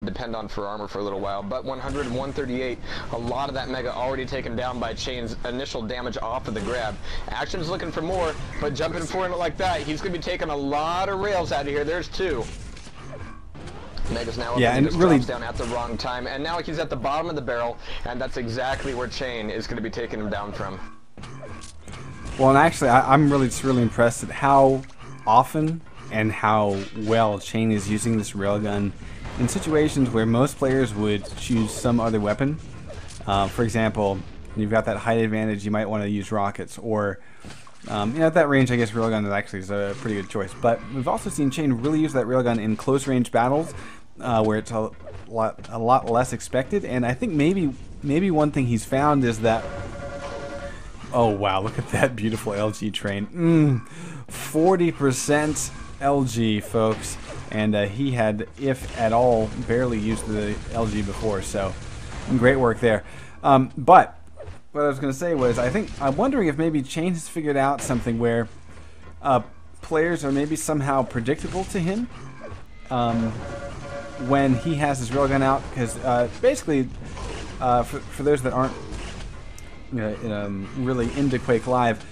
depend on for armor for a little while. But 100 and 138, a lot of that Mega already taken down by Chain's initial damage off of the grab. Action's looking for more, but jumping for it like that, he's going to be taking a lot of rails out of here. There's two. Mega's now up, and really drops down at the wrong time, and now he's at the bottom of the barrel, and that's exactly where Chain is going to be taking him down from. Well, and actually, I'm just really impressed at how often and how well Chain is using this railgun in situations where most players would choose some other weapon. For example, when you've got that height advantage, you might want to use rockets, or at that range, I guess railgun is actually a pretty good choice. But we've also seen Chain really use that railgun in close range battles, where it's a lot less expected. And I think maybe one thing he's found is that, oh wow, look at that beautiful LG train. 40% LG, folks, and he had, if at all, barely used the LG before, so great work there. But what I was going to say was, I'm wondering if maybe Chain has figured out something where players are maybe somehow predictable to him when he has his railgun out, because basically, for those that aren't really into Quake Live,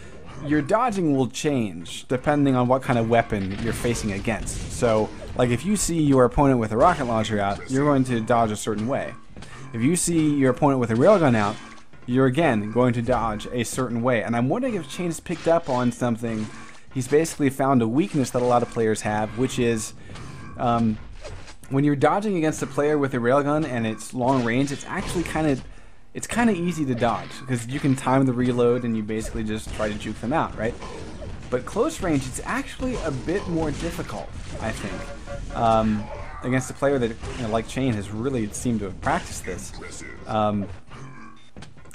your dodging will change depending on what kind of weapon you're facing against. So, like if you see your opponent with a rocket launcher out, you're going to dodge a certain way. If you see your opponent with a railgun out, you're again going to dodge a certain way. And I'm wondering if Chain has picked up on something. He's basically found a weakness that a lot of players have, which is when you're dodging against a player with a railgun and it's long range, it's actually kind of easy to dodge because you can time the reload and you basically just try to juke them out, right? But close range, it's actually a bit more difficult, I think, against a player that, like Chain, has really seemed to have practiced this,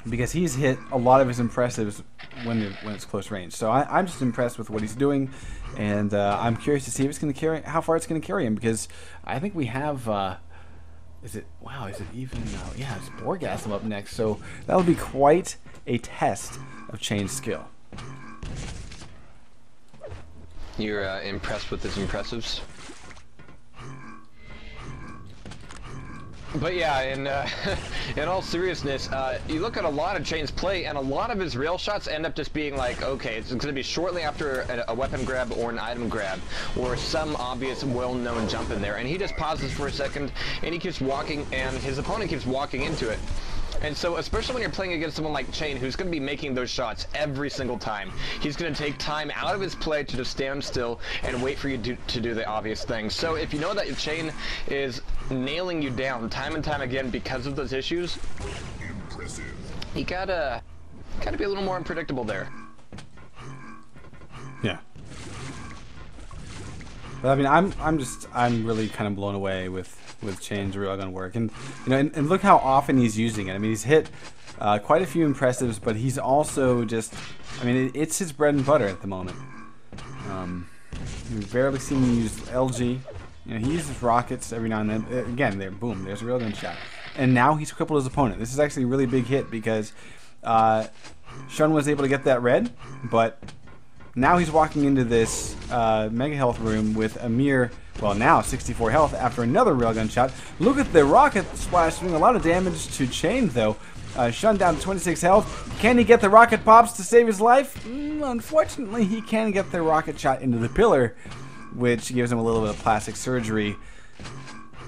because he's hit a lot of his impressives when it's close range. So I'm just impressed with what he's doing, and I'm curious to see if it's going to how far it's going to carry him, because I think we have. Is it even? Yeah, it's Borgasm up next, so that'll be quite a test of Chain's skill. You're impressed with his impressives? But yeah, in all seriousness, you look at a lot of Chain's play, and a lot of his rail shots end up just being like, okay, it's going to be shortly after a weapon grab or an item grab, or some obvious, well-known jump in there, and he just pauses for a second, and he keeps walking, and his opponent keeps walking into it. And so, especially when you're playing against someone like Chain, who's going to be making those shots every single time, he's going to take time out of his play to just stand still and wait for you to do the obvious thing. So if you know that your Chain is nailing you down time and time again because of those issues, you gotta be a little more unpredictable there. Yeah. But I mean, I'm really kind of blown away with Chain's railgun work, and and look how often he's using it. I mean, he's hit quite a few impressives, but he's also just, I mean, it's his bread and butter at the moment. You've barely seen him use LG. He uses rockets every now and then. Again, boom, there's a railgun shot, and now he's crippled his opponent. This is actually a really big hit because Shun was able to get that red, but now he's walking into this mega health room with a mere, well, now 64 health after another railgun shot. Look at the rocket splash doing a lot of damage to Chain, though. Shun down to 26 health. Can he get the rocket pops to save his life? Unfortunately, he can get the rocket shot into the pillar, which gives him a little bit of plastic surgery.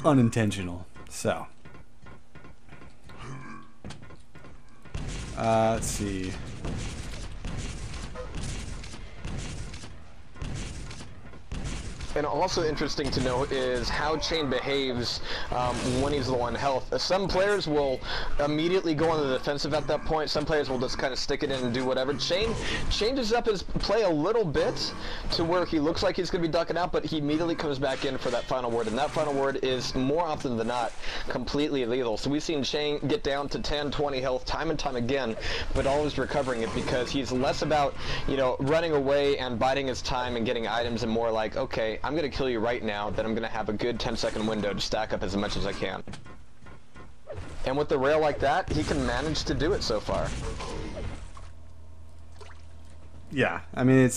Unintentional. So, let's see. And also interesting to note is how Chain behaves when he's low on health. Some players will immediately go on the defensive at that point. Some players will just kind of stick it in and do whatever. Chain changes up his play a little bit to where he looks like he's going to be ducking out, but he immediately comes back in for that final word. And that final word is, more often than not, completely lethal. So we've seen Chain get down to 10, 20 health time and time again, but always recovering it because he's less about, running away and biding his time and getting items, and more like, okay, I'm going to kill you right now, then I'm going to have a good 10-second window to stack up as much as I can. And with the rail like that, he can manage to do it so far. Yeah, I mean,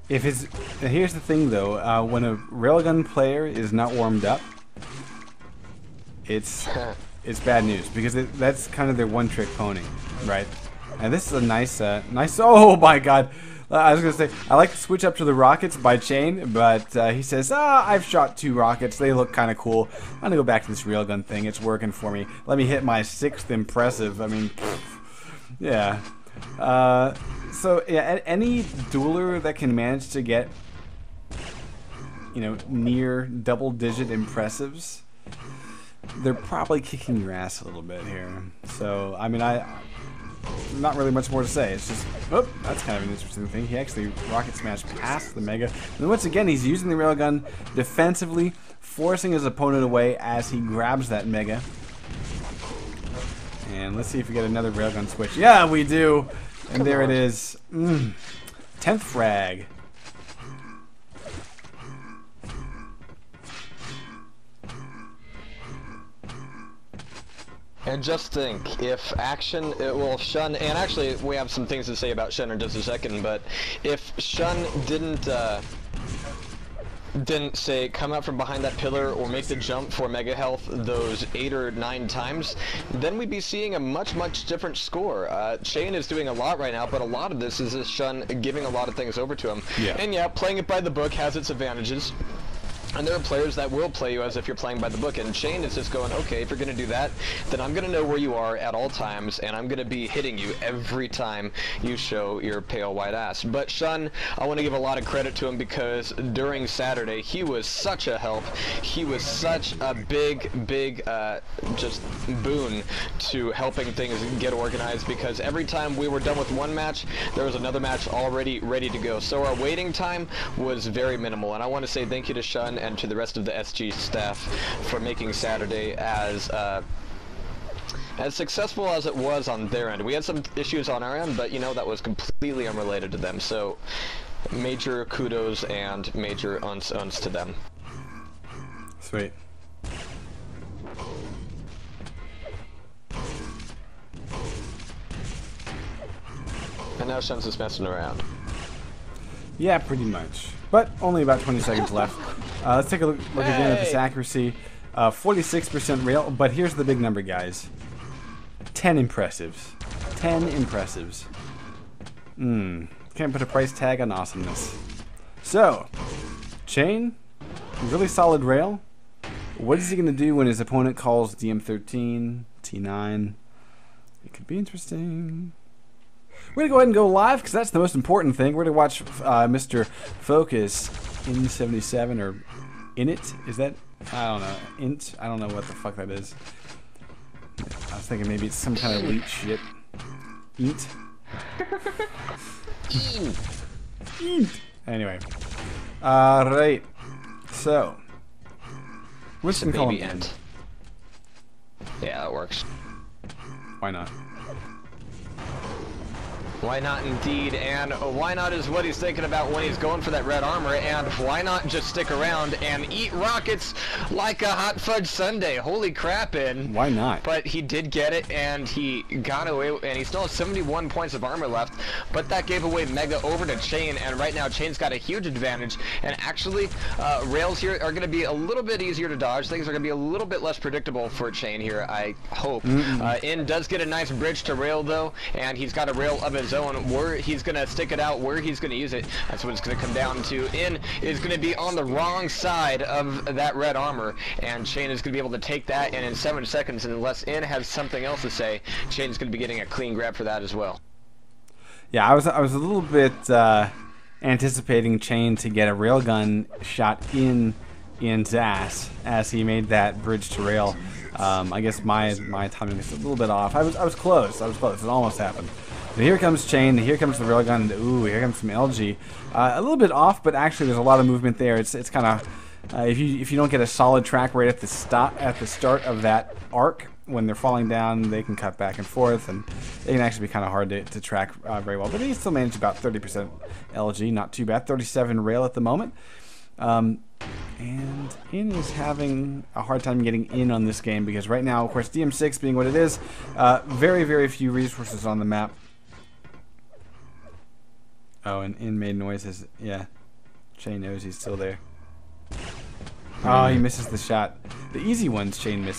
here's the thing though, when a railgun player is not warmed up, it's bad news because that's kind of their one-trick pony, right? And this is a nice. Oh my God! I was gonna say I like to switch up to the rockets by Chain, but he says, I've shot 2 rockets. They look kind of cool. I'm gonna go back to this railgun thing. It's working for me. Let me hit my 6th impressive. I mean, yeah. So yeah, any dueler that can manage to get, you know, near double-digit impressives, they're probably kicking your ass a little bit here. So I mean, not really much more to say. It's just, oh, that's kind of an interesting thing. He actually rocket smashed past the Mega. And once again, he's using the railgun defensively, forcing his opponent away as he grabs that Mega. And let's see if we get another railgun switch. Yeah, we do. And there it is. 10th frag. And just think, if Action, well, Shun, and actually we have some things to say about Shun in just a second, but if Shun didn't say come out from behind that pillar or make the jump for Mega Health those 8 or 9 times, then we'd be seeing a much different score. Chain is doing a lot right now, but a lot of this is just Shun giving a lot of things over to him. Yeah. And yeah, playing it by the book has its advantages. And there are players that will play you as if you're playing by the book, and Chain is just going, okay, if you're going to do that, then I'm going to know where you are at all times, and I'm going to be hitting you every time you show your pale white ass. But Shun, I want to give a lot of credit to him because during Saturday, he was such a help. He was such a big just boon to helping things get organized, because every time we were done with one match, there was another match already ready to go. So our waiting time was very minimal, and I want to say thank you to Shun and to the rest of the SG staff for making Saturday as successful as it was on their end. We had some issues on our end, but you know, that was completely unrelated to them. So major kudos and major uns to them. Sweet. And now Shun's just messing around. Yeah, pretty much. But only about 20 seconds left. Let's take a look again at this accuracy. 46% rail, but here's the big number, guys. 10 impressives. 10 impressives. Can't put a price tag on awesomeness. So, Chain, really solid rail. What is he going to do when his opponent calls DM13, T9? It could be interesting. We're going to go ahead and go live because that's the most important thing. We're going to watch Mr. Focus in 77 or in it. Is that? I don't know. Int? I don't know what the fuck that is. I was thinking maybe it's some kind of elite shit. Int? Anyway. Alright. So. We're just going to call him Int. Yeah, that works. Why not? Why not indeed, and why not is what he's thinking about when he's going for that red armor, and why not just stick around and eat rockets like a hot fudge sundae? Holy crap, and why not? But he did get it, and he got away, and he still has 71 points of armor left, but that gave away Mega over to Chain, and right now Chain's got a huge advantage, and actually, rails here are going to be a little bit easier to dodge. Things are going to be a little bit less predictable for Chain here, I hope. In does get a nice bridge to rail, though, and he's got a rail of his own. Where he's going to stick it out, where he's going to use it, that's what it's going to come down to. In is going to be on the wrong side of that red armor, and Chain is going to be able to take that, and in 7 seconds, unless In has something else to say, Chain's going to be getting a clean grab for that as well. Yeah, I was a little bit anticipating Chain to get a railgun shot in In's ass as he made that bridge to rail. I guess my timing was a little bit off. I was close. It almost happened. But here comes Chain, here comes the railgun, and ooh, here comes some LG. A little bit off, but actually there's a lot of movement there. It's kind of if you don't get a solid track right at the start of that arc when they're falling down, they can cut back and forth, and they can actually be kind of hard to track very well. But he still managed about 30% LG, not too bad. 37 rail at the moment. And In is having a hard time getting in on this game because right now, of course, DM6 being what it is, very few resources on the map. Oh, and In made noises. Yeah. Chain knows he's still there. Oh, he misses the shot. The easy ones Chain misses.